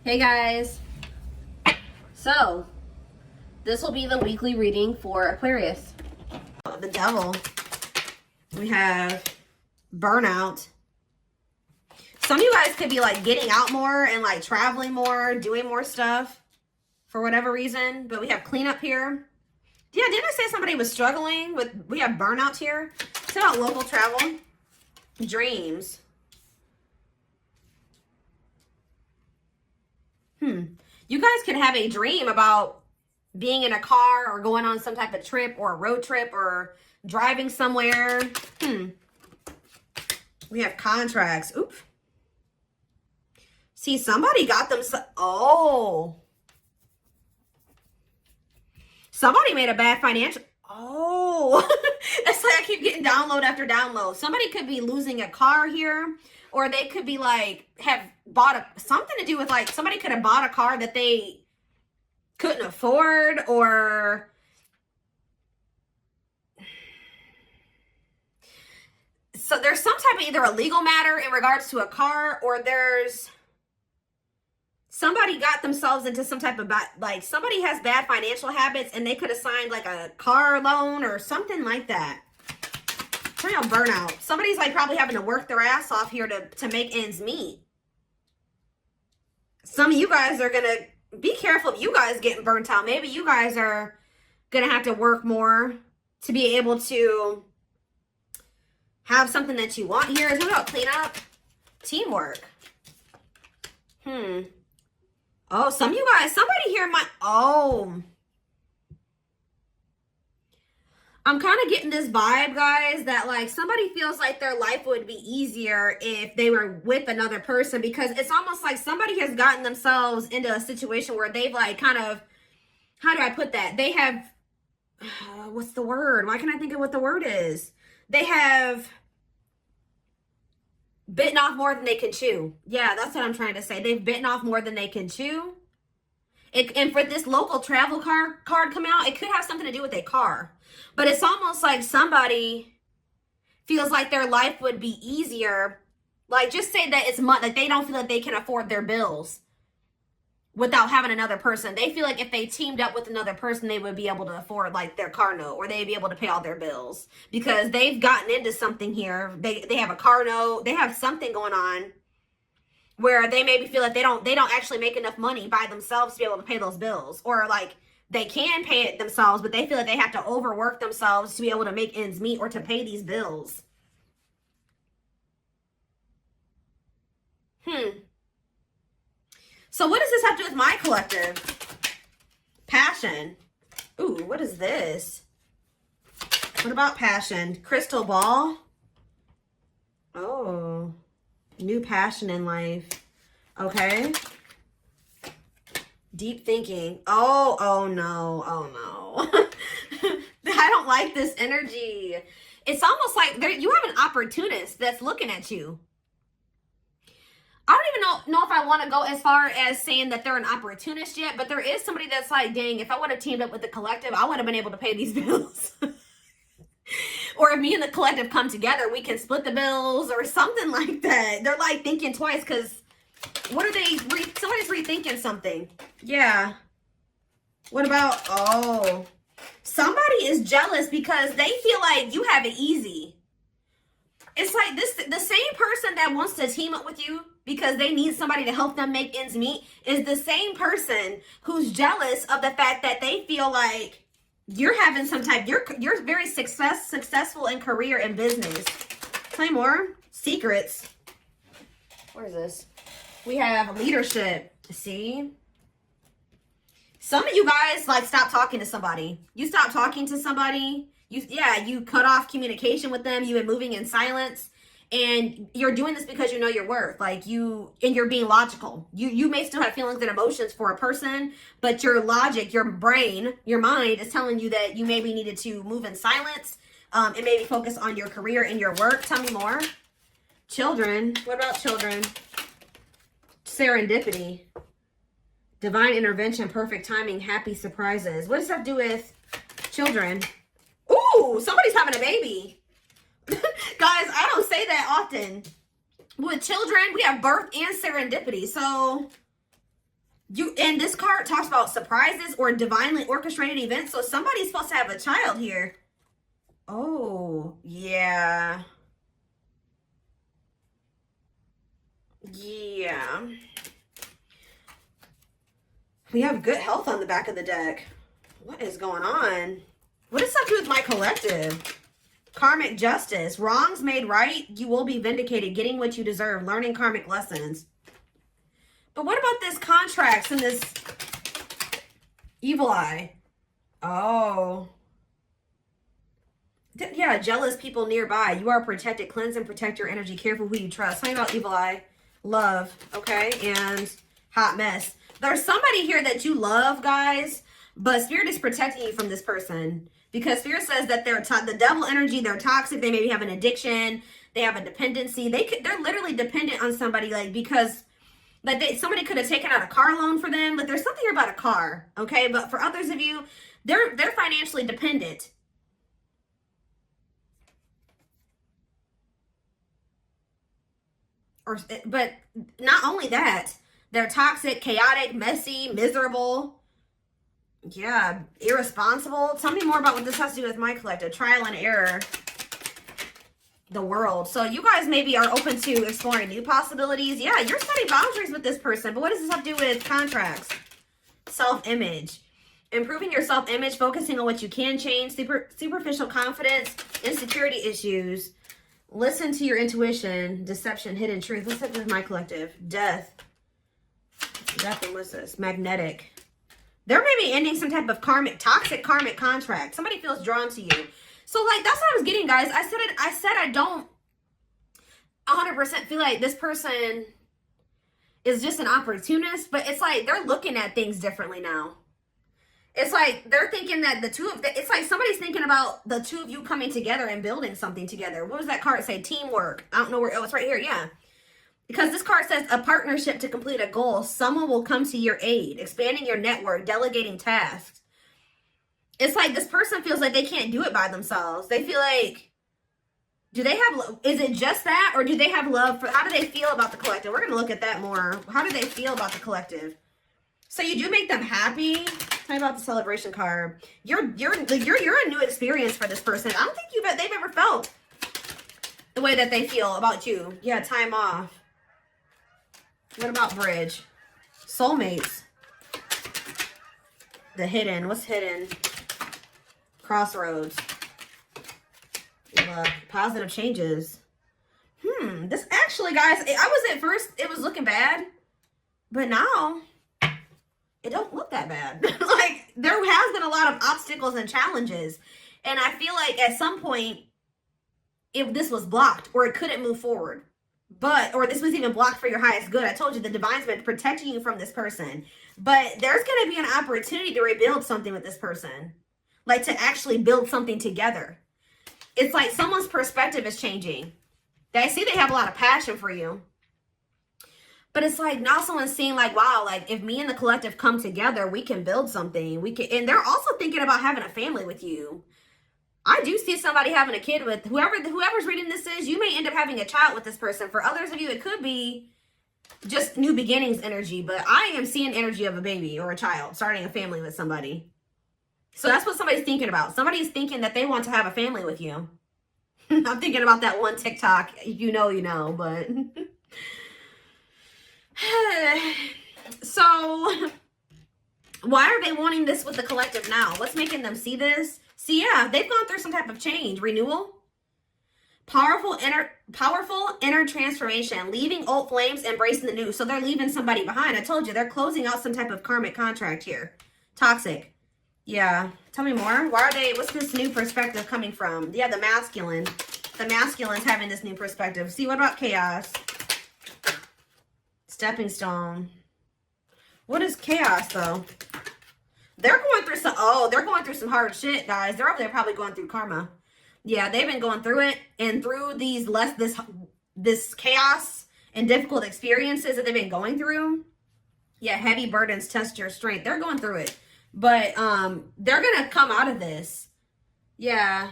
Hey guys, so this will be the weekly reading for Aquarius. The Devil. We have burnout. Some of you guys could be like getting out more and like traveling more, doing more stuff for whatever reason. But we have cleanup here. Yeah, didn't I say somebody was struggling with, we have burnout here. It's about local travel. Dreams. You guys could have a dream about being in a car or going on some type of trip or a road trip or driving somewhere. We have contracts. Oops. See, somebody got them. Somebody made a bad financial. It's like I keep getting download after download. Somebody could be losing a car here. Or they could be like, have bought something to do with like, somebody could have bought a car that they couldn't afford, or so there's some type of either a legal matter in regards to a car, or there's somebody got themselves into some type of like somebody has bad financial habits and they could have signed like a car loan or something like that. Turn on burnout. Somebody's like probably having to work their ass off here to make ends meet. Some of you guys are gonna be careful of you guys getting burnt out. Maybe you guys are gonna have to work more to be able to have something that you want here. Is it about cleanup? Teamwork. Oh, some of you guys, somebody here might, I'm kind of getting this vibe, guys, that like somebody feels like their life would be easier if they were with another person, because it's almost like somebody has gotten themselves into a situation where they've like kind of, how do I put that? They have, what's the word? Why can't I think of what the word is? They have bitten off more than they can chew. Yeah, that's what I'm trying to say. They've bitten off more than they can chew. And for this local travel card come out, it could have something to do with a car. But it's almost like somebody feels like their life would be easier. Like, just say that it's money, like they don't feel like they can afford their bills without having another person. They feel like if they teamed up with another person, they would be able to afford like their car note, or they'd be able to pay all their bills because they've gotten into something here. They have a car note. They have something going on where they maybe feel like they don't actually make enough money by themselves to be able to pay those bills, or like they can pay it themselves, but they feel like they have to overwork themselves to be able to make ends meet or to pay these bills. So what does this have to do with my collective? Passion. Ooh, what is this? What about passion? Crystal ball. Oh, new passion in life. Okay. Deep thinking. Oh no. I don't like this energy. It's almost like you have an opportunist that's looking at you. I don't even know if I want to go as far as saying that they're an opportunist yet, but there is somebody that's like, dang, if I would have teamed up with the collective, I would have been able to pay these bills. Or if me and the collective come together, we can split the bills or something like that. They're like thinking twice, because what are they? Somebody's rethinking something. Yeah. What about, somebody is jealous because they feel like you have it easy. It's like the same person that wants to team up with you because they need somebody to help them make ends meet is the same person who's jealous of the fact that they feel like you're having some type, you're very successful in career and business. Play more. Secrets. Where is this? We have leadership. See? Some of you guys like stop talking to somebody. You stop talking to somebody. You cut off communication with them. You've been moving in silence. And you're doing this because you know your worth. Like and you're being logical. You may still have feelings and emotions for a person, but your logic, your brain, your mind is telling you that you maybe needed to move in silence and maybe focus on your career and your work. Tell me more. Children. What about children? Serendipity. Divine intervention, perfect timing, happy surprises. What does that do with children? Ooh, somebody's having a baby. Guys, I don't say that often. With children, we have birth and serendipity. So And this card talks about surprises or divinely orchestrated events. So somebody's supposed to have a child here. Oh, yeah. Yeah. We have good health on the back of the deck. What is going on? What does that do with my collective? Karmic justice. Wrongs made right. You will be vindicated. Getting what you deserve. Learning karmic lessons. But what about this contracts and this evil eye? Oh. Yeah, jealous people nearby. You are protected. Cleanse and protect your energy. Careful who you trust. Something about evil eye. Love. Okay. And hot mess. There's somebody here that you love, guys. But Spirit is protecting you from this person. Because Spirit says that they're the devil energy. They're toxic. They maybe have an addiction. They have a dependency. They're literally dependent on somebody, like, because like somebody could have taken out a car loan for them. Like, there's something here about a car. Okay. But for others of you, they're financially dependent. But not only that, they're toxic, chaotic, messy, miserable. Yeah, irresponsible. Tell me more about what this has to do with my collective. Trial and error. The world. So you guys maybe are open to exploring new possibilities. Yeah, you're setting boundaries with this person. But what does this have to do with contracts? Self-image. Improving your self-image, focusing on what you can change. Superficial confidence, insecurity issues. Listen to your intuition, deception, hidden truth. What's up with my collective? Death. Death and what's this? Magnetic. They're maybe ending some type of toxic karmic contract. Somebody feels drawn to you. So, like, that's what I was getting, guys. I said I don't 100% feel like this person is just an opportunist, but it's like they're looking at things differently now. It's like they're thinking that it's like somebody's thinking about the two of you coming together and building something together. What does that card say? Teamwork. I don't know where. Oh, it's right here. Yeah. Because this card says a partnership to complete a goal. Someone will come to your aid. Expanding your network. Delegating tasks. It's like this person feels like they can't do it by themselves. They feel like, is it just that? Or do they have love for, how do they feel about the collective? We're going to look at that more. How do they feel about the collective? So you do make them happy. Tell me about the celebration card. You're a new experience for this person. I don't think they've ever felt the way that they feel about you. Yeah, time off. What about bridge? Soulmates. The hidden. What's hidden? Crossroads. Positive changes. This actually, guys, at first, it was looking bad. But now, it don't look that bad. Like, there has been a lot of obstacles and challenges. And I feel like at some point, if this was blocked or it couldn't move forward, or this was even blocked for your highest good. I told you the divine's been protecting you from this person. But there's going to be an opportunity to rebuild something with this person. Like, to actually build something together. It's like someone's perspective is changing. I see they have a lot of passion for you. But it's like now someone's seeing like, wow, like if me and the collective come together, we can build something. And they're also thinking about having a family with you. I do see somebody having a kid with whoever's reading this is. You may end up having a child with this person. For others of you, it could be just new beginnings energy. But I am seeing energy of a baby or a child starting a family with somebody. So that's what somebody's thinking about. Somebody's thinking that they want to have a family with you. I'm thinking about that one TikTok. You know, but... So, why are they wanting this with the collective now? What's making them see this? See, yeah, they've gone through some type of change. Renewal. Powerful inner transformation. Leaving old flames, embracing the new. So they're leaving somebody behind. I told you, they're closing out some type of karmic contract here. Toxic. Yeah. Tell me more. What's this new perspective coming from? Yeah, the masculine. The masculine's having this new perspective. See, what about chaos? Stepping stone. What is chaos, though? They're going through some hard shit, guys. They're over there probably going through karma. Yeah, they've been going through it. And through this chaos and difficult experiences that they've been going through. Yeah, heavy burdens test your strength. They're going through it. But they're going to come out of this. Yeah.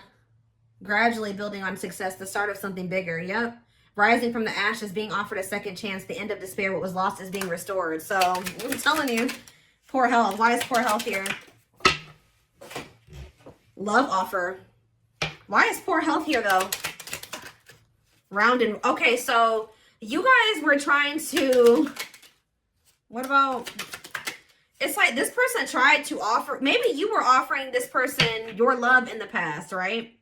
Gradually building on success, the start of something bigger. Yep. Rising from the ashes, being offered a second chance, the end of despair, what was lost is being restored. So I'm telling you, poor health. Why is poor health here? Love offer. Why is poor health here though? Round and okay, so you guys were trying to, what about, it's like this person tried to offer, maybe you were offering this person your love in the past, right?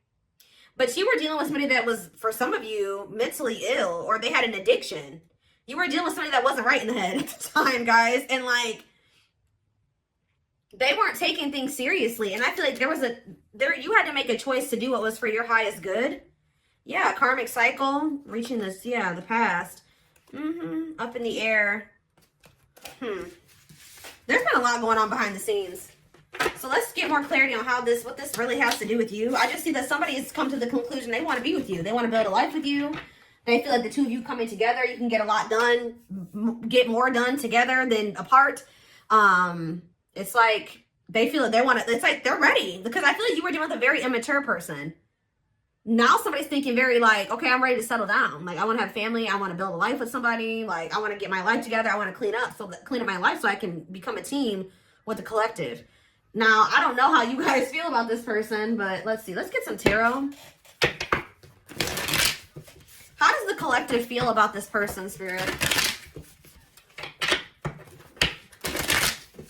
But you were dealing with somebody that was, for some of you, mentally ill, or they had an addiction. You were dealing with somebody that wasn't right in the head at the time, guys. And like, they weren't taking things seriously. And I feel like you had to make a choice to do what was for your highest good. Yeah, karmic cycle, reaching this, yeah, the past. Up in the air. There's been a lot going on behind the scenes. So let's get more clarity on what this really has to do with you. I just see that somebody has come to the conclusion they want to be with you. They want to build a life with you. They feel like the two of you coming together, you can get a lot done, get more done together than apart. It's like they feel like they want to, it's like they're ready, because I feel like you were dealing with a very immature person. Now somebody's thinking very like, okay, I'm ready to settle down. Like, I want to have family. I want to build a life with somebody. Like, I want to get my life together. I want to clean up my life so I can become a team with the collective. Now, I don't know how you guys feel about this person, but let's see. Let's get some tarot. How does the collective feel about this person, Spirit?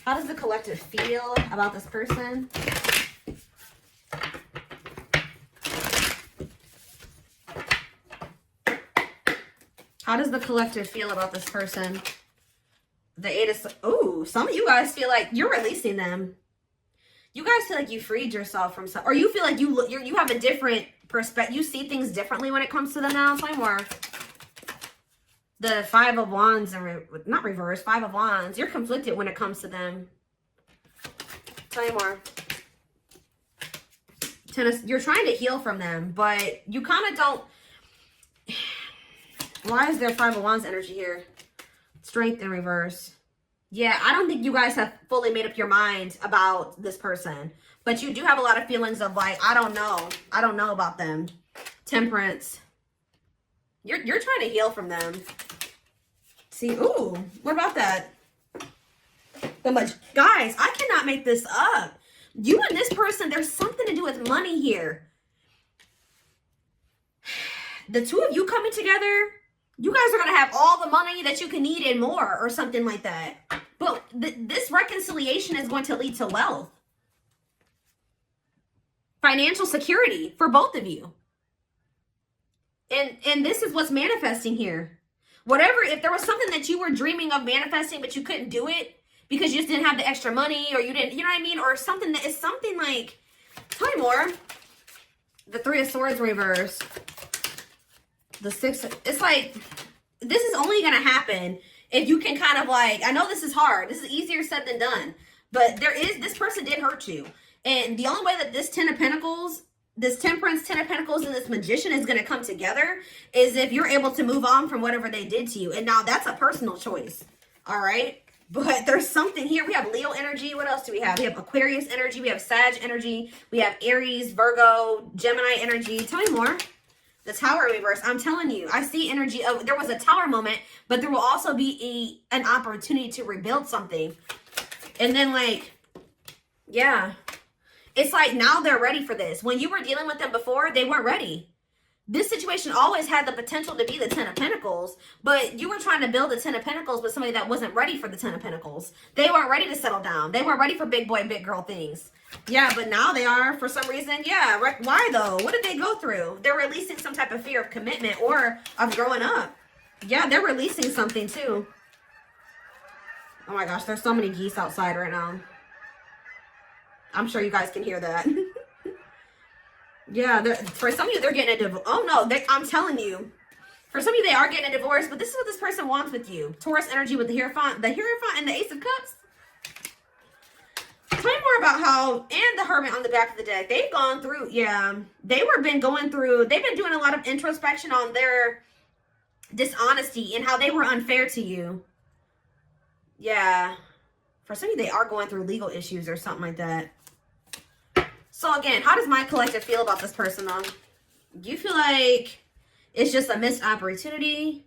How does the collective feel about this person? How does the collective feel about this person? The Eight of... Oh, some of you guys feel like you're releasing them. You guys feel like you freed yourself from some... Or you feel like you have a different perspective. You see things differently when it comes to them now. Tell me more. The Five of Wands, and not reverse, Five of Wands. You're conflicted when it comes to them. Tell me more. You're trying to heal from them, but you kind of don't... Why is there Five of Wands energy here? Strength in reverse. Yeah, I don't think you guys have fully made up your mind about this person. But you do have a lot of feelings of like, I don't know. I don't know about them. Temperance. You're trying to heal from them. See, ooh, what about that? Guys, I cannot make this up. You and this person, there's something to do with money here. The two of you coming together, you guys are going to have all the money that you can need and more, or something like that. But this reconciliation is going to lead to wealth. Financial security for both of you. And this is what's manifesting here. Whatever, if there was something that you were dreaming of manifesting, but you couldn't do it because you just didn't have the extra money, or you didn't, you know what I mean? Or something that is something like, tell me more. The Three of Swords reverse. The Six, it's like, this is only going to happen if you can kind of like, I know this is hard. This is easier said than done. But this person did hurt you. And the only way that this Ten of Pentacles, this Temperance, Ten of Pentacles, and this Magician is going to come together is if you're able to move on from whatever they did to you. And now that's a personal choice. All right. But there's something here. We have Leo energy. What else do we have? We have Aquarius energy. We have Sag energy. We have Aries, Virgo, Gemini energy. Tell me more. The Tower reverse. I'm telling you, I see energy of, there was a Tower moment, but there will also be an opportunity to rebuild something. And then like, yeah, it's like now they're ready for this. When you were dealing with them before, they weren't ready. This situation always had the potential to be the Ten of Pentacles, but you were trying to build the Ten of Pentacles with somebody that wasn't ready for the Ten of Pentacles. They weren't ready to settle down. They weren't ready for big boy, big girl things. Yeah, but now they are for some reason. Yeah, why though? What did they go through? They're releasing some type of fear of commitment or of growing up. Yeah, they're releasing something too. Oh my gosh, there's so many geese outside right now. I'm sure you guys can hear that. Yeah, for some of you, they're getting a divorce. Oh no, I'm telling you. For some of you, they are getting a divorce, but this is what this person wants with you. Taurus energy with the Hierophant and the Ace of Cups. Tell me more about how, and the Hermit on the back of the deck. They've gone through, yeah. They've been doing a lot of introspection on their dishonesty and how they were unfair to you. Yeah. For some of you, they are going through legal issues or something like that. So again, how does my collective feel about this person though? Do you feel like It's just a missed opportunity.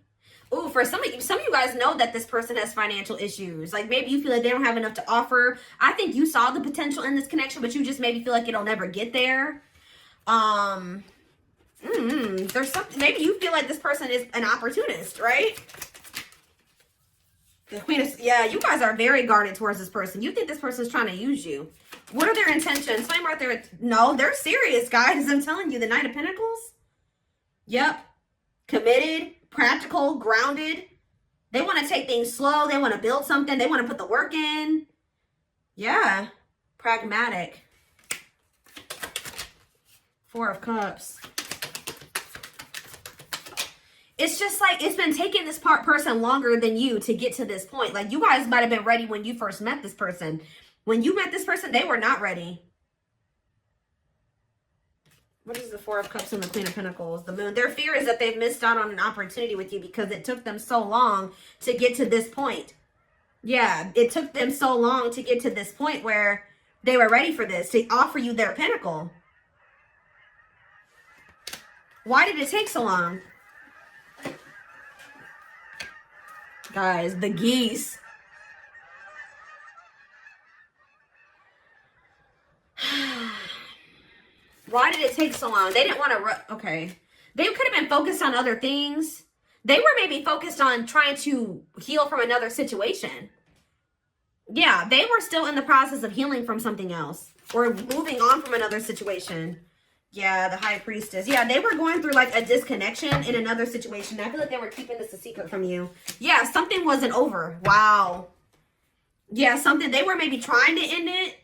Ooh, for some of you guys know that this person has financial issues. Like maybe you feel like they don't have enough to offer. I think you saw the potential in this connection, but you just maybe feel like it'll never get there. There's something, maybe you feel like this person is an opportunist, right? The Queen of, yeah, you guys are very guarded towards this person. You think this person's trying to use you. What are their intentions? Flame right there. No, they're serious, guys. I'm telling you, the Knight of Pentacles. Yep. Committed, practical, grounded. They want to take things slow. They want to build something. They want to put the work in. Yeah. Pragmatic. Four of Cups. It's just like it's been taking this person longer than you to get to this point. Like you guys might have been ready when you first met this person. When you met this person, they were not ready. What is the Four of Cups and the Queen of Pentacles? The Moon. Their fear is that they've missed out on an opportunity with you because it took them so long to get to this point. Yeah, it took them so long to get to this point where they were ready for this, to offer you their pinnacle. Why did it take so long? Guys, the geese. Why did it take so long? They didn't want to, okay. They could have been focused on other things. They were maybe focused on trying to heal from another situation. Yeah, they were still in the process of healing from something else. Or moving on from another situation. Yeah, the High Priestess. Yeah, they were going through like a disconnection in another situation. I feel like they were keeping this a secret from you. Yeah, something wasn't over. Wow. Yeah, something. They were maybe trying to end it,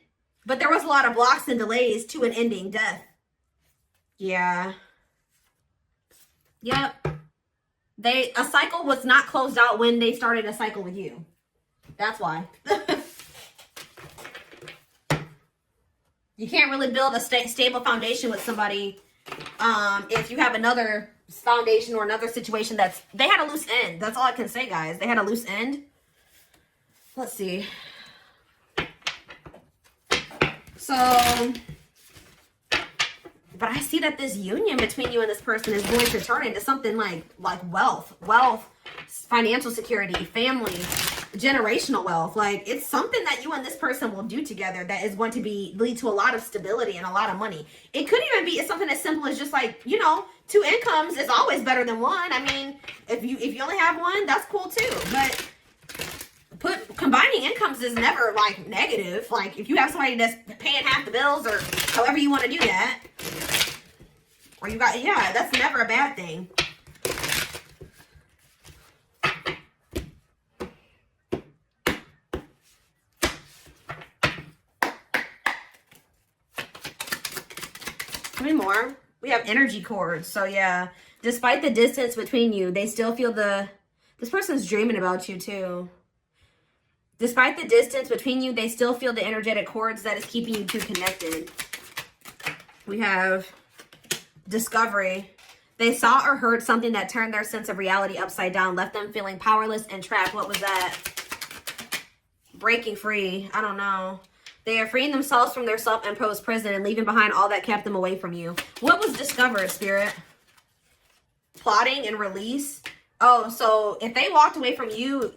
but there was a lot of blocks and delays to an ending, death. Yeah. Yep. A cycle was not closed out when they started a cycle with you. That's why. You can't really build a stable foundation with somebody if you have another foundation or another situation they had a loose end. That's all I can say, guys. They had a loose end. Let's see. So, but I see that this union between you and this person is going to turn into something like wealth, financial security, family, generational wealth. Like it's something that you and this person will do together that is going to lead to a lot of stability and a lot of money. It could even be something as simple as just like, you know, 2 incomes is always better than one. I mean, if you only have one, that's cool too. But combining incomes is never like negative. Like if you have somebody that's paying half the bills or however you want to do that, or you got, yeah, that's never a bad thing. Three more. We have energy cords. So yeah, despite the distance between you, they still feel this person's dreaming about you too. Despite the distance between you, they still feel the energetic cords that is keeping you two connected. We have discovery. They saw or heard something that turned their sense of reality upside down, left them feeling powerless and trapped. What was that? Breaking free. I don't know. They are freeing themselves from their self-imposed prison and leaving behind all that kept them away from you. What was discovered, Spirit? Plotting and release. Oh, so if they walked away from you,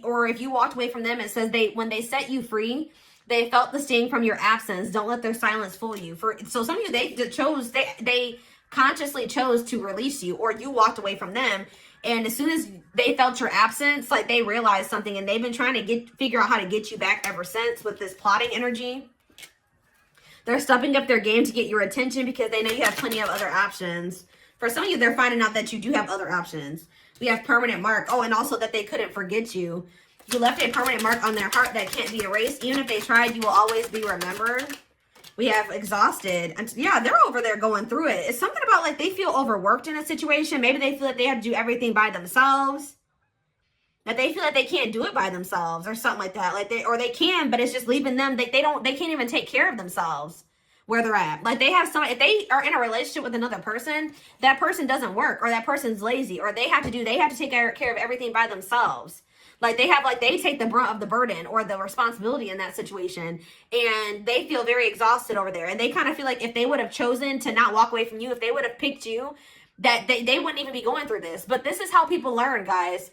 or if you walked away from them, it says when they set you free, they felt the sting from your absence. Don't let their silence fool you. So some of you, they consciously chose to release you, or you walked away from them. And as soon as they felt your absence, like they realized something, and they've been trying to figure out how to get you back ever since with this plotting energy. They're stepping up their game to get your attention because they know you have plenty of other options. For some of you, they're finding out that you do have other options. We have permanent mark. Oh, and also that they couldn't forget you. You left a permanent mark on their heart that can't be erased. Even if they tried, you will always be remembered. We have exhausted. And yeah, they're over there going through it. It's something about like they feel overworked in a situation. Maybe they feel like they have to do everything by themselves. That they feel like they can't do it by themselves or something like that. Like they can, but it's just leaving them. They can't even take care of themselves where they're at. Like they have somebody, if they are in a relationship with another person, that person doesn't work, or that person's lazy, or they have to take care of everything by themselves. Like they take the brunt of the burden or the responsibility in that situation, and they feel very exhausted over there. And they kind of feel like if they would have chosen to not walk away from you, if they would have picked you, that they wouldn't even be going through this. But this is how people learn, guys.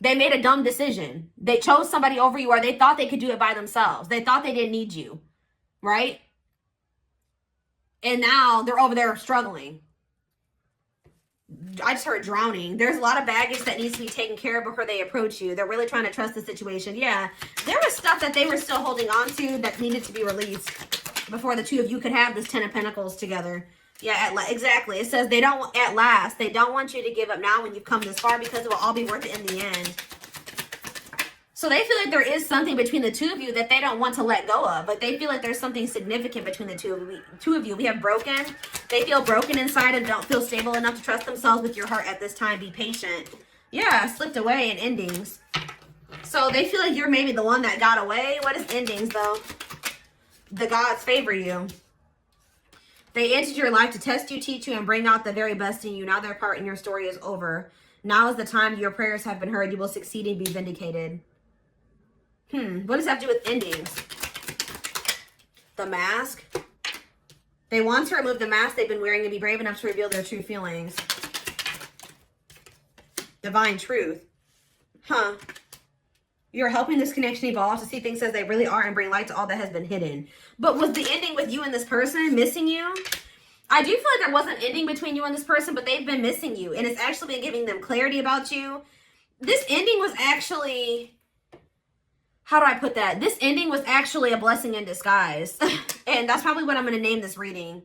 They made a dumb decision. They chose somebody over you, or they thought they could do it by themselves. They thought they didn't need you, right? And now they're over there struggling. I just heard drowning. There's a lot of baggage that needs to be taken care of before they approach you. They're really trying to trust the situation. Yeah, there was stuff that they were still holding on to that needed to be released before the two of you could have this 10 of Pentacles together. Yeah, exactly. It says they don't, at last, they don't want you to give up now when you've come this far, because it will all be worth it in the end. So they feel like there is something between the two of you that they don't want to let go of. But they feel like there's something significant between the two of you. We have broken. They feel broken inside and don't feel stable enough to trust themselves with your heart at this time. Be patient. Yeah, slipped away in endings. So they feel like you're maybe the one that got away. What is endings, though? The gods favor you. They entered your life to test you, teach you, and bring out the very best in you. Now their part in your story is over. Now is the time your prayers have been heard. You will succeed and be vindicated. What does that have to do with endings? The mask. They want to remove the mask they've been wearing and be brave enough to reveal their true feelings. Divine truth. You're helping this connection evolve to see things as they really are and bring light to all that has been hidden. But was the ending with you and this person missing you? I do feel like there was an ending between you and this person, but they've been missing you. And it's actually been giving them clarity about you. This ending was actually... How do I put that? This ending was actually a blessing in disguise. And that's probably what I'm going to name this reading.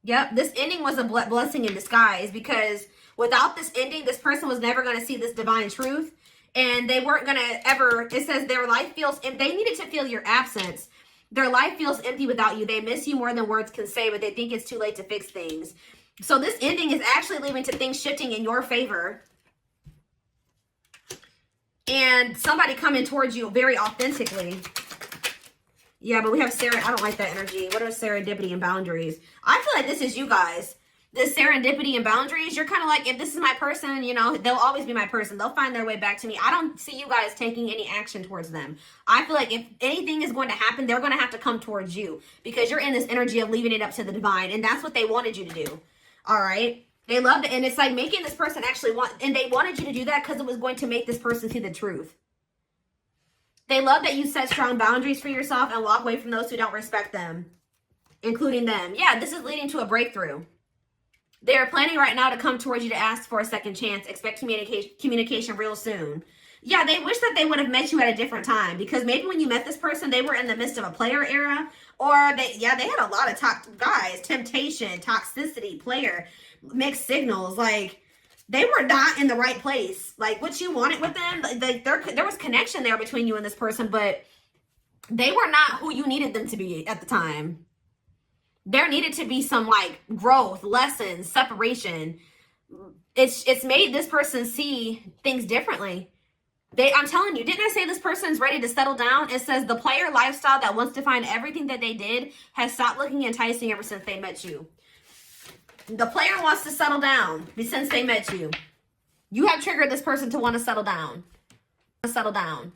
Yep, this ending was a blessing in disguise, because without this ending, this person was never going to see this divine truth. And they weren't going to ever, it says their life feels, if they needed to feel your absence, their life feels empty without you. They miss you more than words can say, but they think it's too late to fix things. So this ending is actually leading to things shifting in your favor. And somebody coming towards you very authentically. Yeah, but we have I don't like that energy. What is serendipity and boundaries? I feel like this is you guys. This serendipity and boundaries, you're kind of like, if this is my person, you know, they'll always be my person. They'll find their way back to me. I don't see you guys taking any action towards them. I feel like if anything is going to happen, they're going to have to come towards you, because you're in this energy of leaving it up to the divine. And that's what they wanted you to do. All right. They loved it. And it's like making this person actually want, and they wanted you to do that because it was going to make this person see the truth. They love that you set strong boundaries for yourself and walk away from those who don't respect them, including them. Yeah, this is leading to a breakthrough. They are planning right now to come towards you to ask for a second chance. Expect communication real soon. Yeah, they wish that they would have met you at a different time, because maybe when you met this person, they were in the midst of a player era, or they had a lot of temptation, toxicity, player, mixed signals. Like, they were not in the right place. Like, what you wanted with them, like there was connection there between you and this person, but they were not who you needed them to be at the time. There needed to be some like growth, lessons, separation. It's made this person see things differently. I'm telling you, didn't I say this person's ready to settle down? It says the player lifestyle that wants to find everything that they did has stopped looking enticing ever since they met you. The player wants to settle down since they met you. You have triggered this person to want to settle down. Settle down.